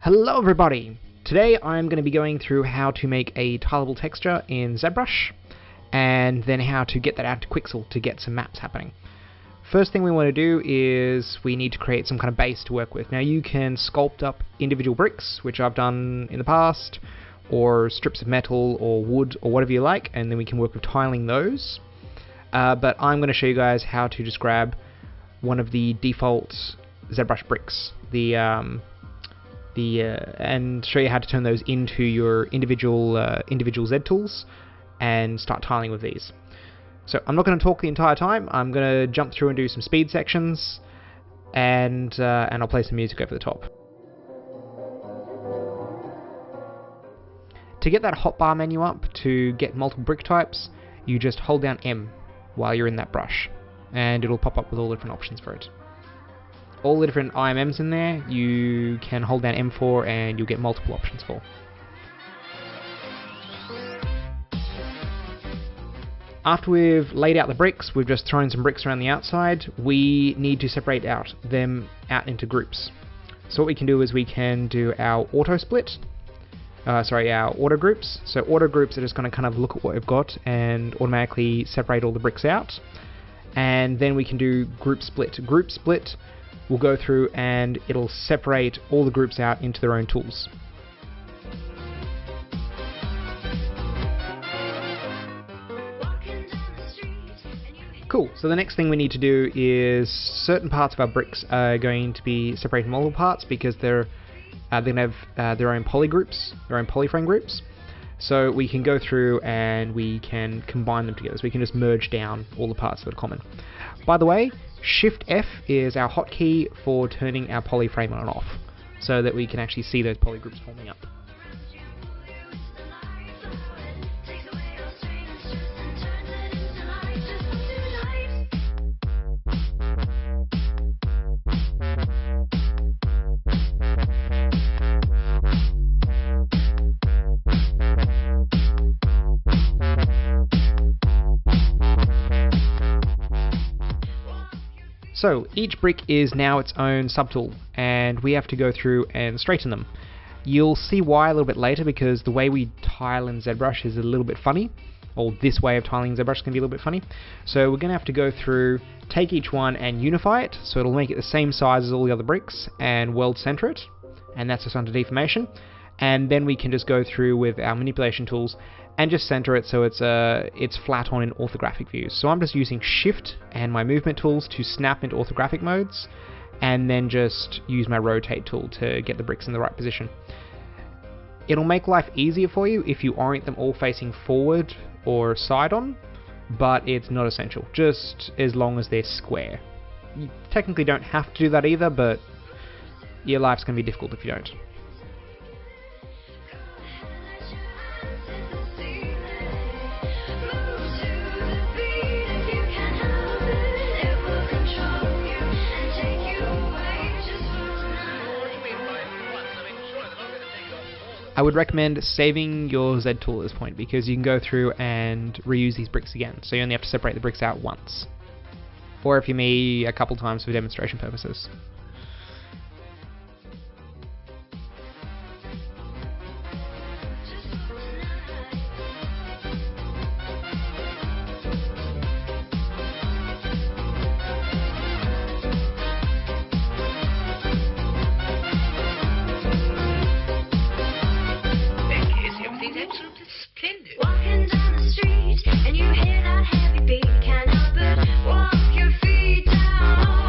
Hello everybody! Today I'm going to be going through how to make a tileable texture in ZBrush, and then how to get that out to Quixel to get some maps happening. First thing we want to do is we need to create some kind of base to work with. Now you can sculpt up individual bricks, which I've done in the past, or strips of metal or wood or whatever you like, and then we can work with tiling those. But I'm going to show you guys how to just grab one of the default ZBrush bricks, and show you how to turn those into your individual Z tools and start tiling with these. So I'm not going to talk the entire time. I'm going to jump through and do some speed sections, and I'll play some music over the top. To get that hotbar menu up to get multiple brick types, you just hold down M while you're in that brush, and it'll pop up with all different options for it. All the different IMMs in there, you can hold down M for and you'll get multiple options for. After we've laid out the bricks, we've just thrown some bricks around the outside, we need to separate them out into groups. So what we can do is we can do our auto split, our auto groups. So auto groups are just going to kind of look at what we've got and automatically separate all the bricks out. And then we can do group split. Group split will go through and it'll separate all the groups out into their own tools. Cool, so the next thing we need to do is certain parts of our bricks are going to be separated in multiple parts because they're going to have their own poly groups, their own polyframe groups. So we can go through and we can combine them together. So we can just merge down all the parts that are common. By the way, Shift F is our hotkey for turning our polyframe on and off, so that we can actually see those poly groups forming up. So each brick is now its own subtool, and we have to go through and straighten them. You'll see why a little bit later, because the way we tile in ZBrush is a little bit funny, or this way of tiling in ZBrush can be a little bit funny. So we're going to have to go through, take each one and unify it, so it'll make it the same size as all the other bricks, and world center it, and that's just under deformation. And then we can just go through with our manipulation tools and just center it so it's flat on in orthographic views. So I'm just using Shift and my movement tools to snap into orthographic modes, and then just use my rotate tool to get the bricks in the right position. It'll make life easier for you if you orient them all facing forward or side on, but it's not essential, just as long as they're square. You technically don't have to do that either, but your life's going to be difficult if you don't. I would recommend saving your Z tool at this point, because you can go through and reuse these bricks again, so you only have to separate the bricks out once. Or if you may, a couple times for demonstration purposes. Can't help but walk your feet down.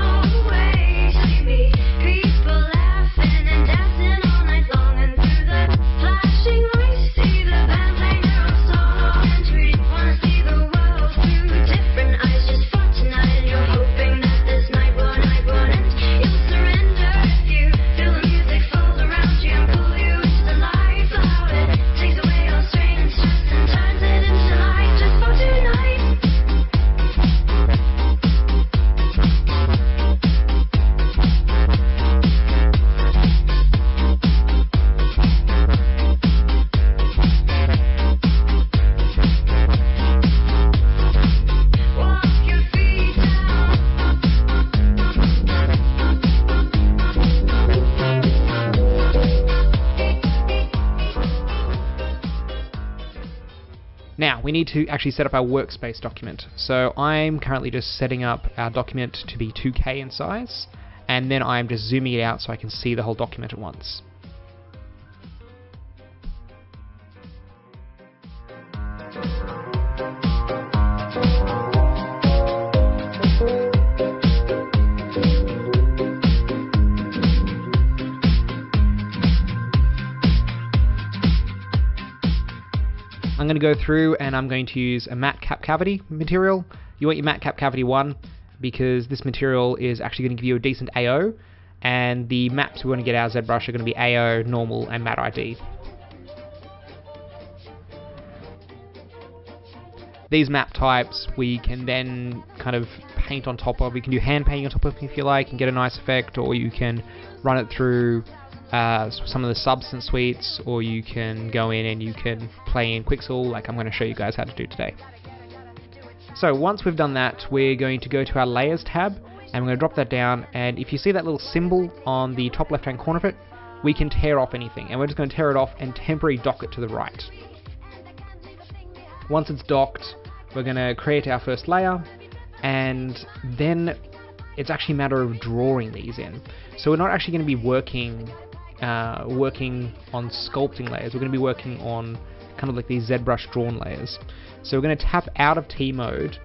we need to actually set up our workspace document. So I'm currently just setting up our document to be 2K in size, and then I'm just zooming it out so I can see the whole document at once. I'm going to go through and I'm going to use a matte cap cavity material. You want your matte cap cavity 1 because this material is actually going to give you a decent AO, and the maps we want to get out of ZBrush are going to be AO, normal, and matte ID. These map types we can then kind of paint on top of. You can do hand painting on top of if you like and get a nice effect, or you can run it through some of the substance suites, or you can go in and you can play in Quixel like I'm going to show you guys how to do today. So once we've done that, we're going to go to our Layers tab, and we're going to drop that down, and if you see that little symbol on the top left hand corner of it, we can tear off anything, and we're just going to tear it off and temporarily dock it to the right. Once it's docked, we're going to create our first layer, and then it's actually a matter of drawing these in. So we're not actually going to be working on sculpting layers. We're going to be working on kind of like these ZBrush drawn layers. So we're going to tap out of T mode,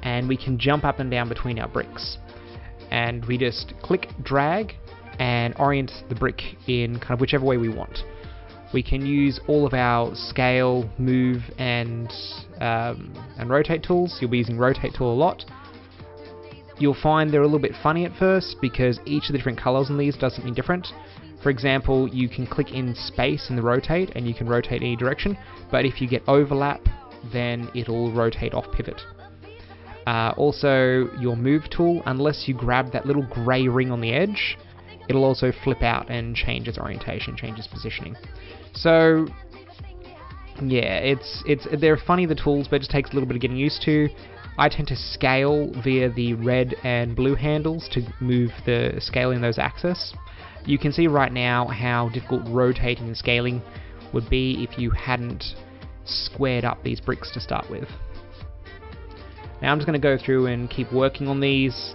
and we can jump up and down between our bricks. And we just click, drag, and orient the brick in kind of whichever way we want. We can use all of our scale, move, and rotate tools. You'll be using rotate tool a lot. You'll find they're a little bit funny at first because each of the different colors on these does something different. For example, you can click in space in the rotate and you can rotate any direction, but if you get overlap, then it'll rotate off pivot. Also, your move tool, unless you grab that little grey ring on the edge, it'll also flip out and change its orientation, change its positioning. So yeah, they're funny, the tools, but it just takes a little bit of getting used to. I tend to scale via the red and blue handles to move the scale in those axes. You can see right now how difficult rotating and scaling would be if you hadn't squared up these bricks to start with. Now I'm just going to go through and keep working on these.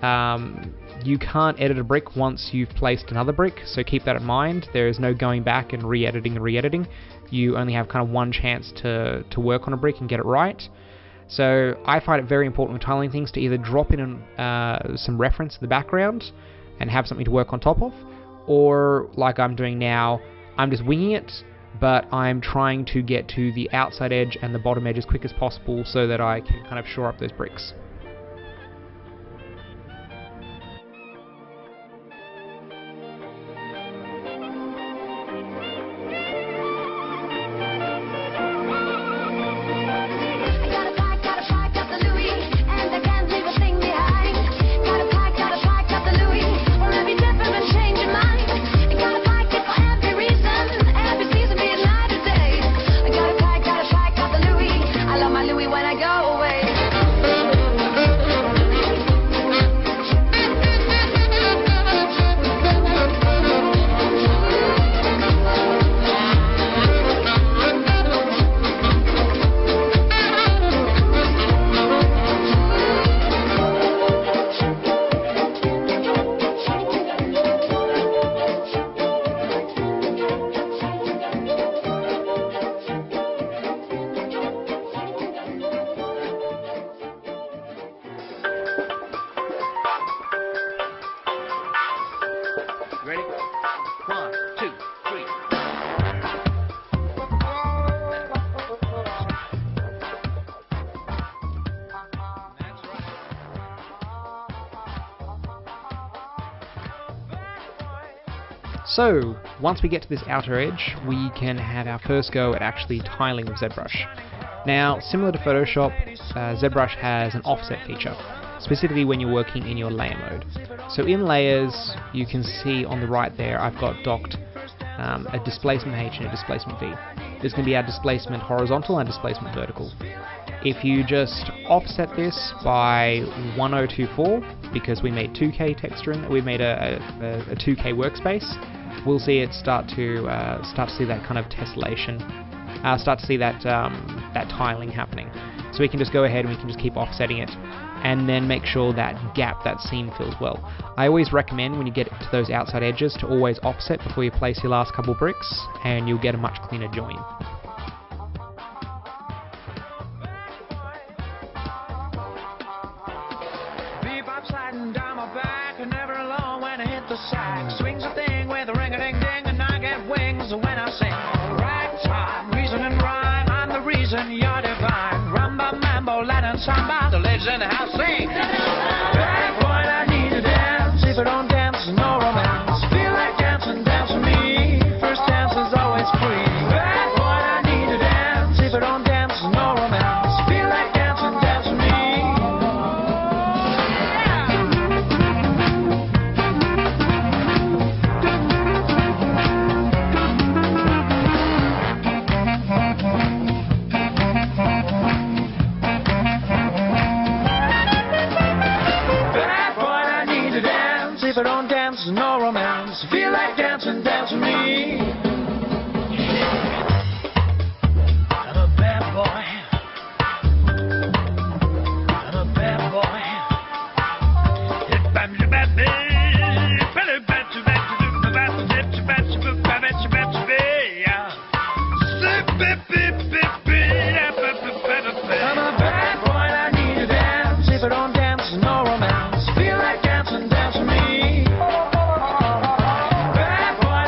You can't edit a brick once you've placed another brick, so keep that in mind. There is no going back and re-editing and re-editing. You only have kind of one chance to work on a brick and get it right. So I find it very important with tiling things to either drop in some reference in the background and have something to work on top of, or like I'm doing now, I'm just winging it, but I'm trying to get to the outside edge and the bottom edge as quick as possible so that I can kind of shore up those bricks. Ready? 1, 2, 3. So, once we get to this outer edge, we can have our first go at actually tiling with ZBrush. Now, similar to Photoshop, ZBrush has an offset feature, specifically when you're working in your layer mode. So in layers, you can see on the right there, I've got docked a displacement H and a displacement V. There's going to be our displacement horizontal and displacement vertical. If you just offset this by 1024, because we made 2K texture in, we made a 2K workspace, we'll see it start to see that kind of tessellation start to see that that tiling happening. So we can just go ahead and we can just keep offsetting it, and then make sure that gap, that seam fills well. I always recommend when you get to those outside edges to always offset before you place your last couple bricks, and you'll get a much cleaner join. Sliding down my back, and never alone when I hit the sack. Swings a thing with a ring-a-ding-ding, and I get wings when I sing. Ragtime, reason and rhyme, I'm the reason you're divine. Rumba, mambo, Latin samba, the ladies in the house sing. Bad boy, I need to dance. If I don't dance, no romance. Feel like dancing, dance with me. First dance is always free. Bad boy, I need to dance. If I don't dance, no romance. Feel like dancing, dance with me. If I don't dance, no romance. Feel like dancing, dance with me. I'm a bad boy. I'm a bad boy. I'm a bad boy, I need to dance. If I don't dance, no romance. Feel like dancing, dance with me. Bad boy,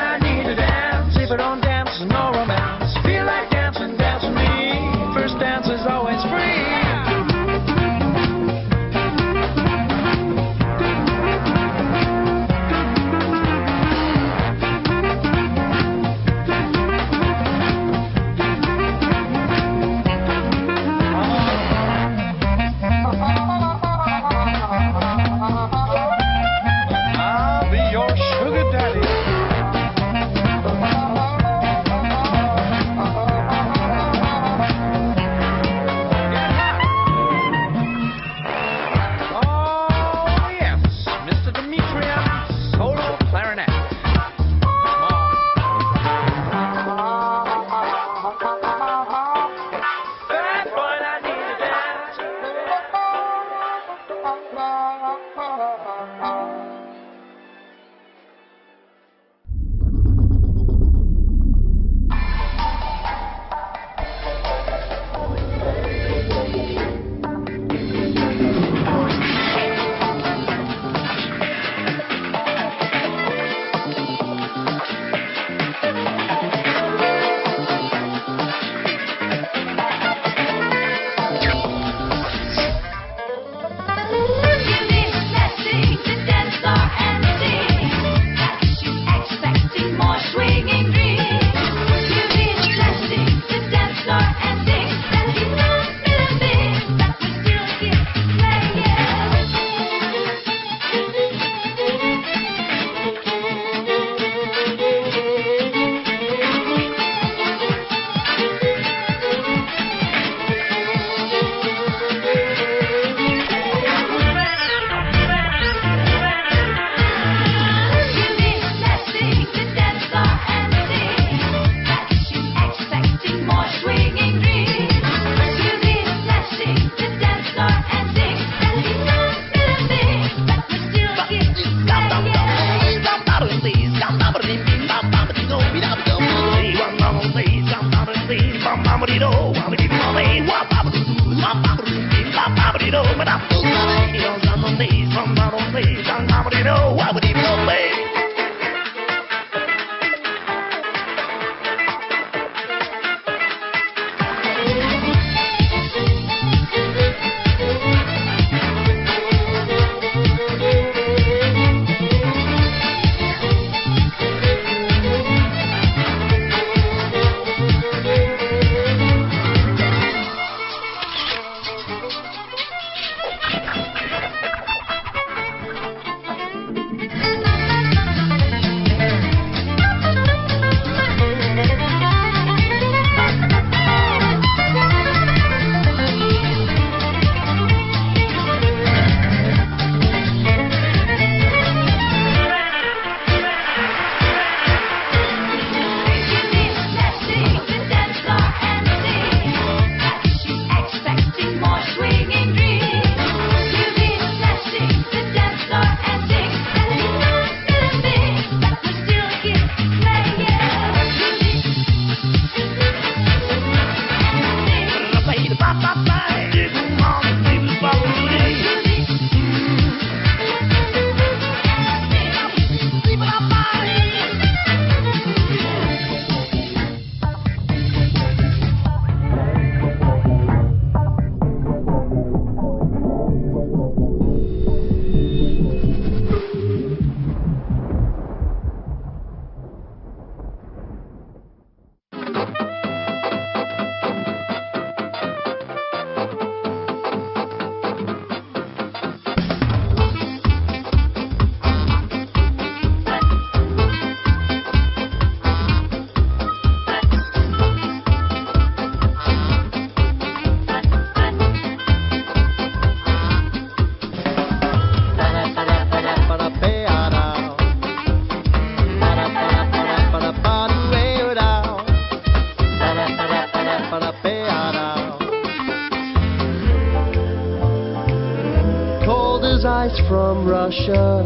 from Russia,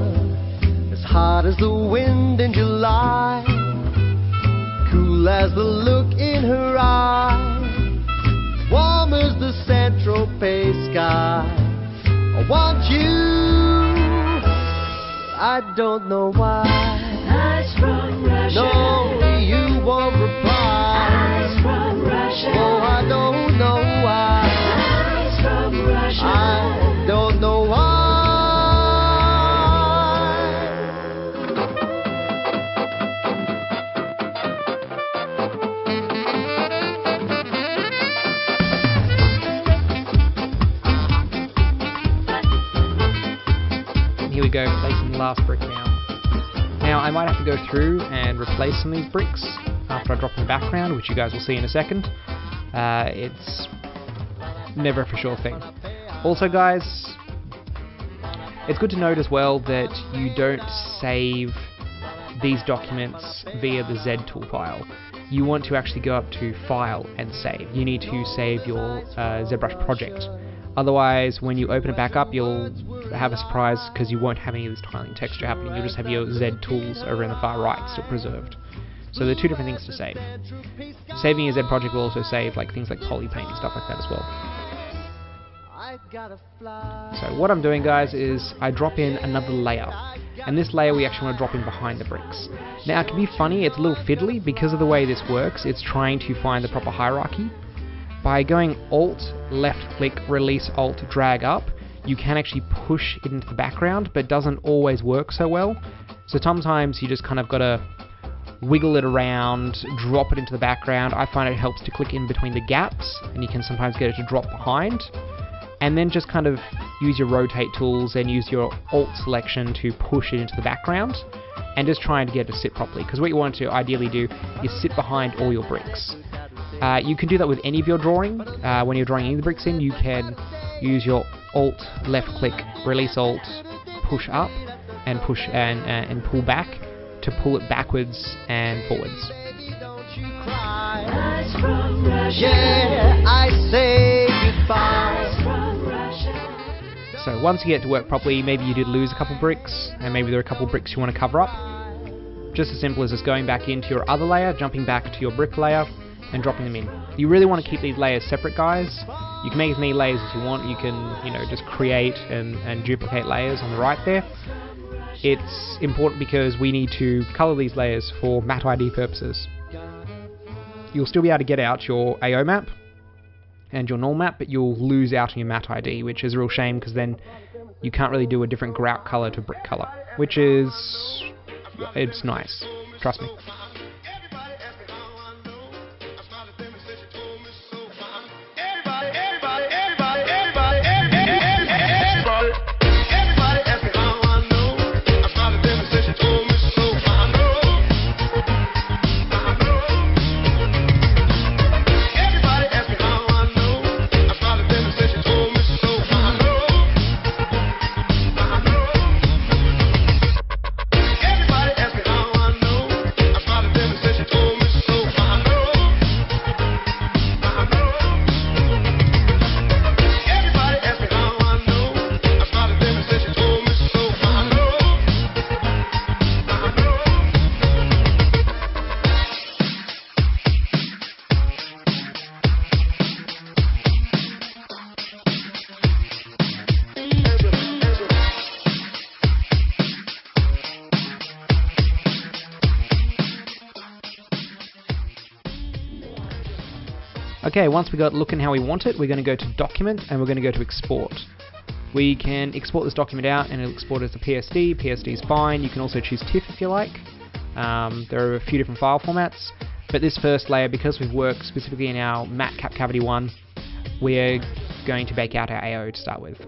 as hot as the wind in July, cool as the look in her eye, warm as the Saint-Tropez sky. I want you, I don't know why. Eyes from Russia. No, you won't reply. Eyes from Russia. Oh, I don't know why. Eyes from Russia. I don't know why. Here we go, placing the last brick now. Now I might have to go through and replace some of these bricks after I drop in the background, which you guys will see in a second. It's never a for sure thing. Also guys, it's good to note as well that you don't save these documents via the Z tool file. You want to actually go up to File and Save. You need to save your ZBrush project. Otherwise, when you open it back up, you'll have a surprise because you won't have any of this tiling texture happening. You'll just have your Z tools over in the far right still preserved. So there are two different things to save. Saving your Z project will also save like things like polypaint and stuff like that as well. So what I'm doing, guys, is I drop in another layer. And this layer we actually want to drop in behind the bricks. Now it can be funny, it's a little fiddly because of the way this works. It's trying to find the proper hierarchy. By going Alt, left click, release Alt, drag up, you can actually push it into the background, but it doesn't always work so well. So sometimes you just kind of got to wiggle it around, drop it into the background. I find it helps to click in between the gaps, and you can sometimes get it to drop behind. And then just kind of use your rotate tools and use your Alt selection to push it into the background, and just trying to get it to sit properly, because what you want to ideally do is sit behind all your bricks. You can do that with any of your drawing. When you're drawing any of the bricks in, you can use your Alt, left click, release Alt, push up, and push and pull back to pull it backwards and forwards. Eyes from Russia. Yeah, I say goodbye. Eyes from Russia. So once you get to work properly, maybe you did lose a couple bricks, and maybe there are a couple bricks you want to cover up. Just as simple as just going back into your other layer, jumping back to your brick layer, and dropping them in. You really want to keep these layers separate, guys. You can make as many layers as you want. You can, just create and duplicate layers on the right there. It's important because we need to color these layers for matte ID purposes. You'll still be able to get out your AO map and your null map, but you'll lose out on your matte ID, which is a real shame because then you can't really do a different grout color to brick color, which is, it's nice, trust me. Okay, once we got it looking how we want it, we're going to go to Document and we're going to go to Export. We can export this document out and it'll export it as a PSD. PSD is fine. You can also choose TIFF if you like. There are a few different file formats, but this first layer, because we've worked specifically in our matte cap cavity one, we're going to bake out our AO to start with.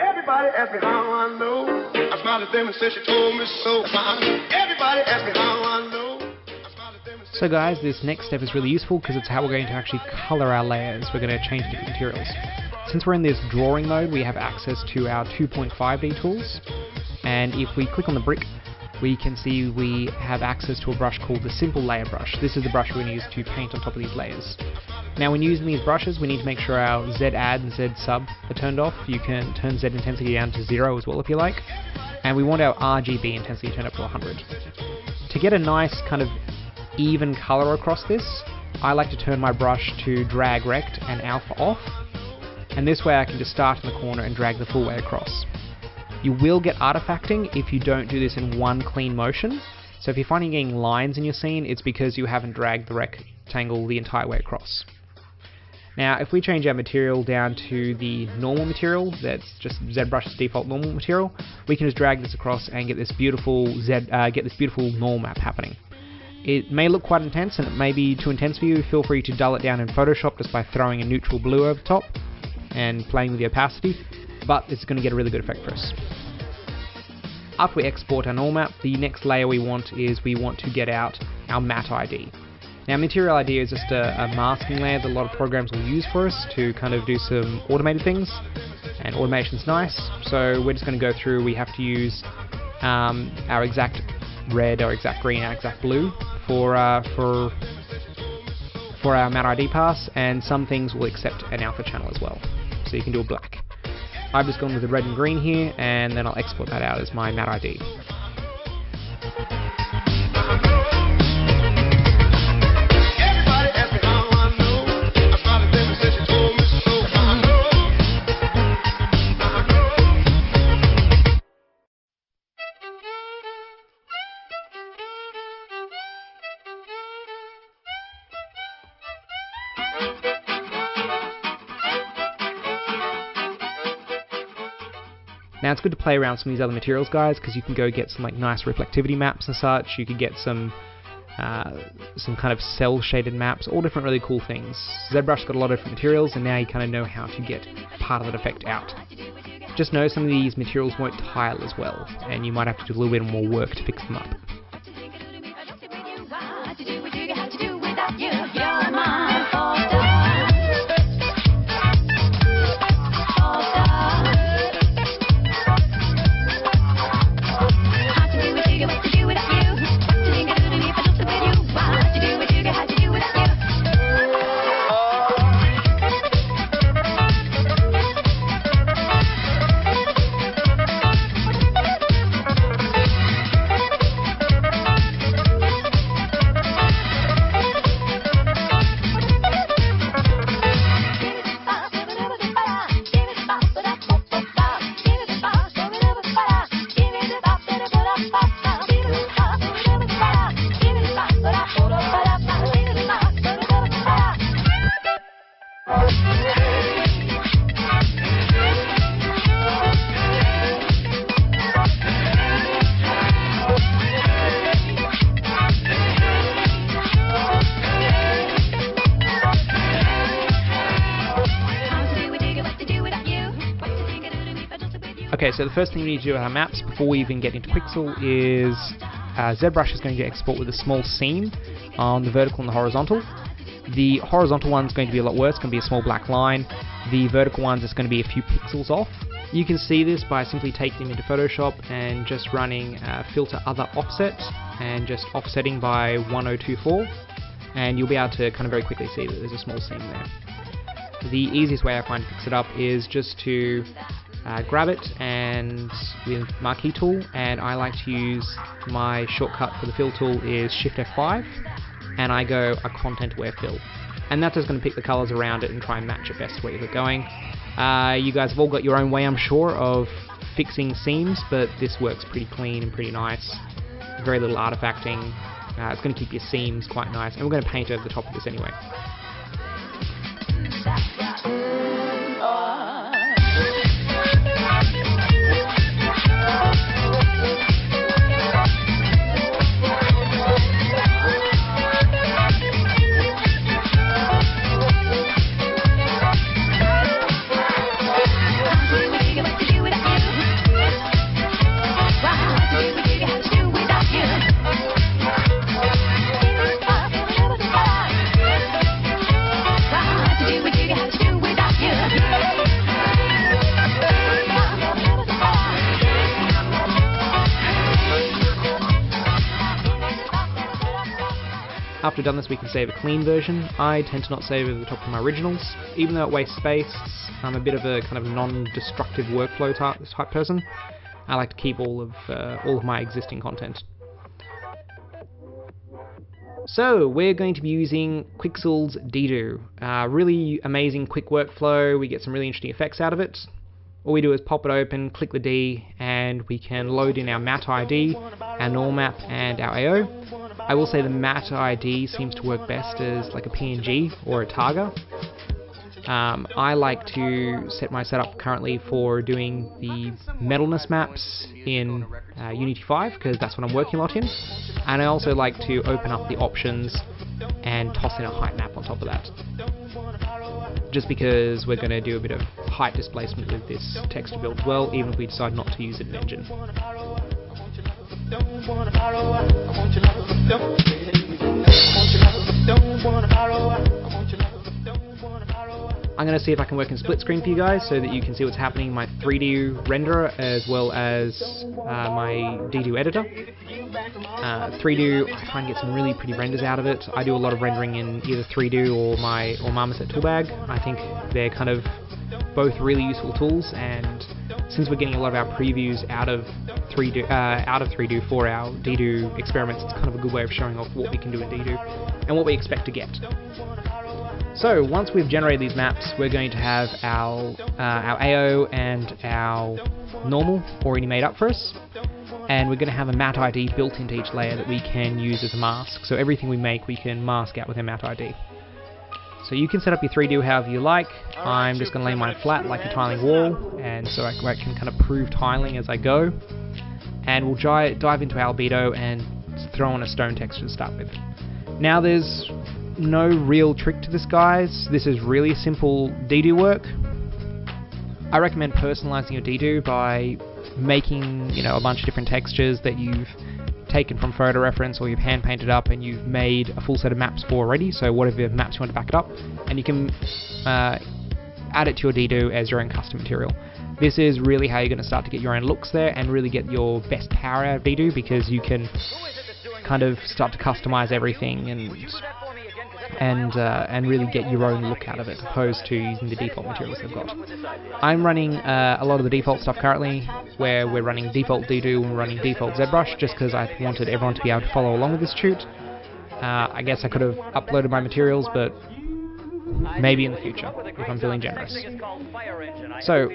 Everybody asked me how I know. I smiled at them and said she told me so. Everybody asked me how I know. So guys, this next step is really useful because it's how we're going to actually color our layers. We're going to change different materials. Since we're in this drawing mode, we have access to our 2.5D tools, and if we click on the brick, we can see we have access to a brush called the Simple Layer Brush. This is the brush we're going to use to paint on top of these layers. Now when using these brushes, we need to make sure our Z add and Z sub are turned off. You can turn Z intensity down to 0 as well if you like. And we want our RGB intensity turned up to 100. To get a nice kind of even color across this, I like to turn my brush to drag rect and alpha off. And this way I can just start in the corner and drag the full way across. You will get artifacting if you don't do this in one clean motion. So if you're finding you're getting lines in your scene, it's because you haven't dragged the rectangle the entire way across. Now, if we change our material down to the normal material, that's just ZBrush's default normal material, we can just drag this across and get this beautiful normal map happening. It may look quite intense, and it may be too intense for you. Feel free to dull it down in Photoshop just by throwing a neutral blue over top and playing with the opacity, but it's going to get a really good effect for us. After we export our normal map, the next layer we want to get out our matte ID. Now, material ID is just a masking layer that a lot of programs will use for us to kind of do some automated things, and automation's nice, so we're just going to go through. We have to use our exact red, our exact green, our exact blue for our matte ID pass, and some things will accept an alpha channel as well, so you can do a black. I've just gone with the red and green here, and then I'll export that out as my matte ID. Now it's good to play around with some of these other materials, guys, because you can go get some like nice reflectivity maps and such. You could get some kind of cell shaded maps, all different really cool things. ZBrush's got a lot of different materials, and now you kind of know how to get part of that effect out. Just know some of these materials won't tile as well, and you might have to do a little bit more work to fix them up. Okay, so the first thing we need to do with our maps before we even get into Quixel is ZBrush is going to export with a small seam on the vertical and the horizontal. The horizontal one's going to be a lot worse, it's going to be a small black line. The vertical one's just going to be a few pixels off. You can see this by simply taking them into Photoshop and just running filter other offset and just offsetting by 1024, and you'll be able to kind of very quickly see that there's a small seam there. The easiest way I find to fix it up is just to grab it and with marquee tool, and I like to use my shortcut for the fill tool is Shift F5, and I go a content aware fill, and that's just going to pick the colors around it and try and match it best where you're going. You guys have all got your own way, I'm sure, of fixing seams, but this works pretty clean and pretty nice. Very little artifacting. It's going to keep your seams quite nice, and we're going to paint over the top of this anyway. After we've done this, we can save a clean version. I tend to not save over the top of my originals, even though it wastes space. I'm a bit of a kind of non-destructive workflow type person. I like to keep all of my existing content. So we're going to be using Quixel's DDO. Really amazing quick workflow. We get some really interesting effects out of it. All we do is pop it open, click the D, and we can load in our matte ID, our normal map, and our AO. I will say the matte ID seems to work best as like a PNG or a Targa. I like to set my setup currently for doing the metalness maps in Unity 5 because that's what I'm working a lot in, and I also like to open up the options and toss in a height map on top of that, just because we're going to do a bit of height displacement with this texture build as well, even if we decide not to use it in Engine. I'm going to see if I can work in split screen for you guys so that you can see what's happening in my 3D renderer as well as my DDO editor. 3D, I find get some really pretty renders out of it. I do a lot of rendering in either 3D or Marmoset toolbag. I think they're kind of both really useful tools, and since we're getting a lot of our previews out of 3D for our DDO experiments, it's kind of a good way of showing off what we can do in DDO and what we expect to get. So once we've generated these maps, we're going to have our AO and our normal already made up for us, and we're going to have a matte ID built into each layer that we can use as a mask. So everything we make we can mask out with a matte ID. So you can set up your 3D however you like. I'm just going to lay mine flat like a tiling wall, and so I can kind of prove tiling as I go. And we'll dive into albedo and throw on a stone texture to start with. Now there's no real trick to this, guys. This is really simple DDO work. I recommend personalizing your DDO by making, a bunch of different textures that you've taken from photo reference or you've hand painted up and you've made a full set of maps for already, so whatever maps you want to back it up, and you can add it to your DDO as your own custom material. This is really how you're going to start to get your own looks there and really get your best power out of DDO, because you can kind of start to customize everything and really get your own look out of it, opposed to using the default materials they've got. I'm running a lot of the default stuff currently, where we're running default DDO and we're running default ZBrush, just because I wanted everyone to be able to follow along with this shoot. I guess I could have uploaded my materials, but maybe in the future, if I'm feeling generous. So,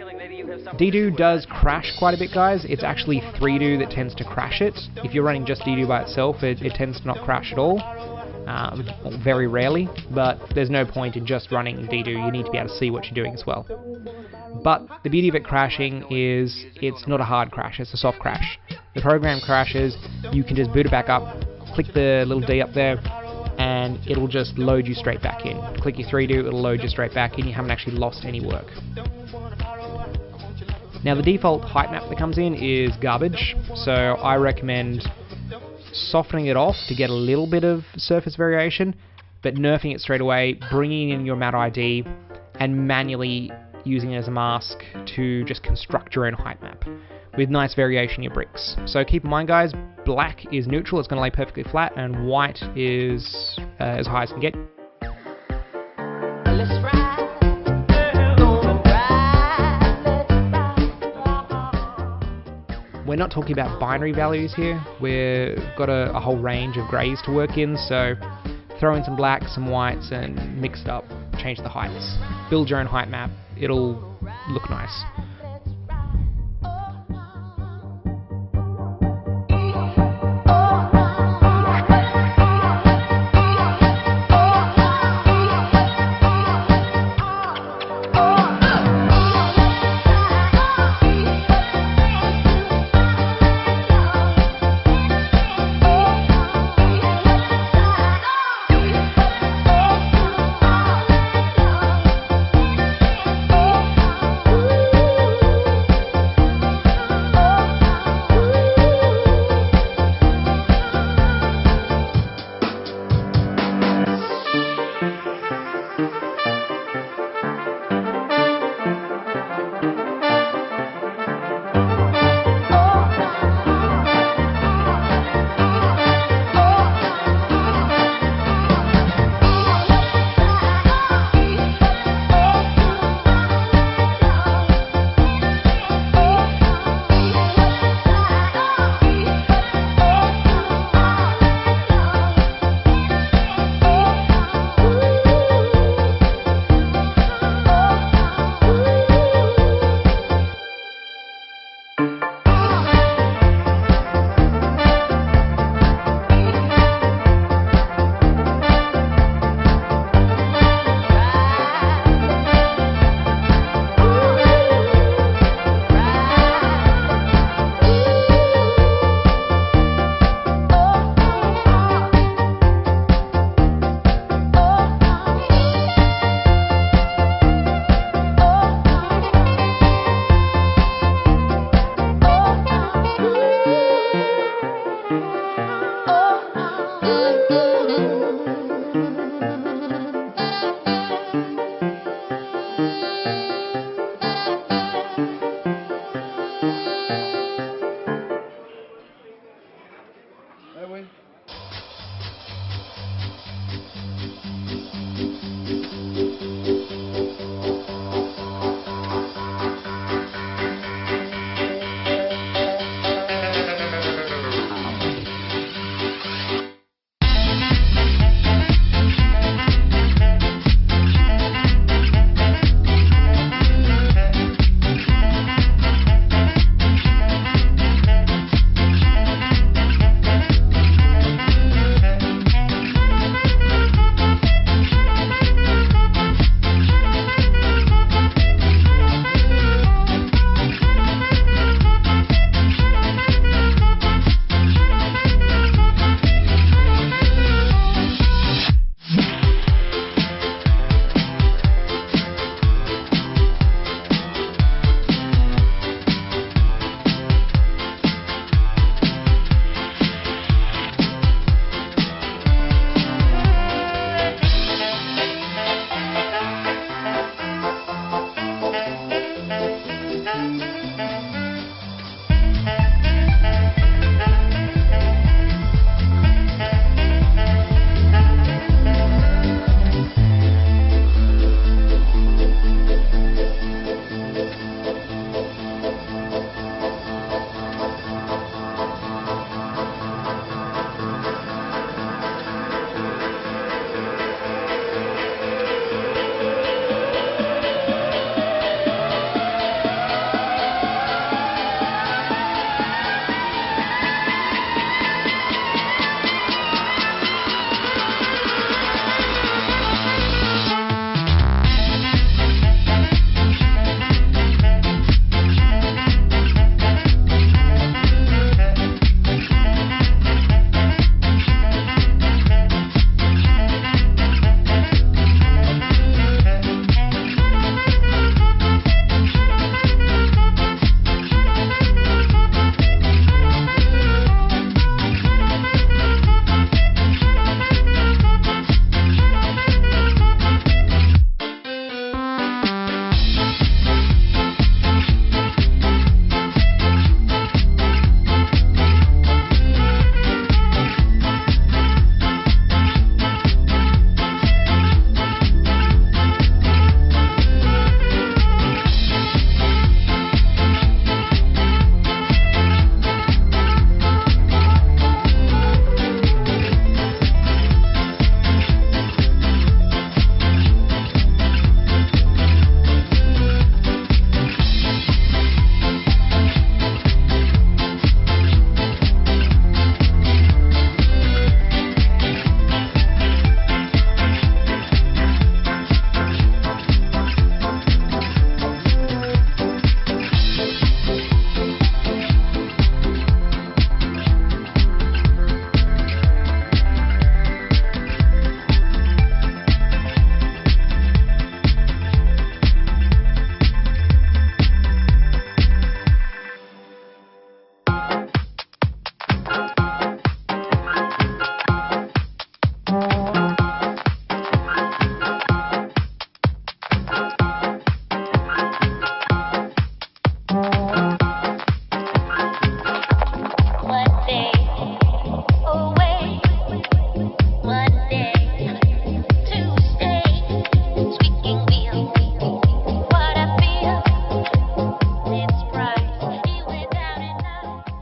DDO does crash quite a bit, guys. It's actually 3Do that tends to crash it. If you're running just DDO by itself, it tends to not crash at all. Very rarely, but there's no point in just running DDO. You need to be able to see what you're doing as well. But the beauty of it crashing is it's not a hard crash, it's a soft crash. The program crashes, you can just boot it back up, click the little D up there, and it'll just load you straight back in. Click your 3Do, it'll load you straight back in, you haven't actually lost any work. Now the default height map that comes in is garbage, so I recommend softening it off to get a little bit of surface variation, but nerfing it straight away, bringing in your matte ID, and manually using it as a mask to just construct your own height map with nice variation in your bricks. So keep in mind, guys, black is neutral, it's going to lay perfectly flat, and white is as high as it can get. We're not talking about binary values here, we've got a whole range of greys to work in, so throw in some blacks, some whites, and mix it up, change the heights. Build your own height map, it'll look nice.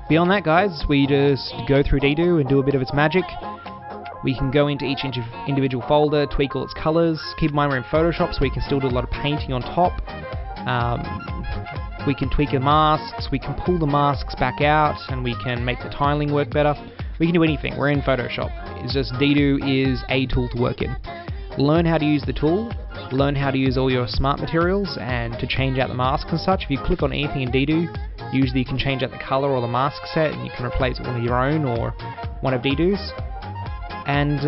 beyond that, guys, we just go through DDO and do a bit of its magic. We can go into each individual folder, tweak all its colors. Keep in mind we're in Photoshop, so we can still do a lot of painting on top. We can tweak the masks, we can pull the masks back out, and we can make the tiling work better. We can do anything. We're in Photoshop. It's just DDO is a tool to work in. Learn how to use the tool, learn how to use all your smart materials, and to change out the masks and such. If you click on anything in DDO, usually you can change out the color or the mask set, and you can replace it with one of your own or one of DDO's. And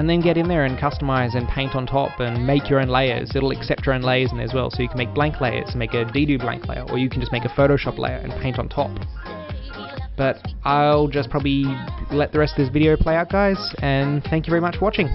then get in there and customize and paint on top and make your own layers. It'll accept your own layers in there as well, so you can make blank layers and make a DDO blank layer, or you can just make a Photoshop layer and paint on top. But I'll just probably let the rest of this video play out, guys, and thank you very much for watching.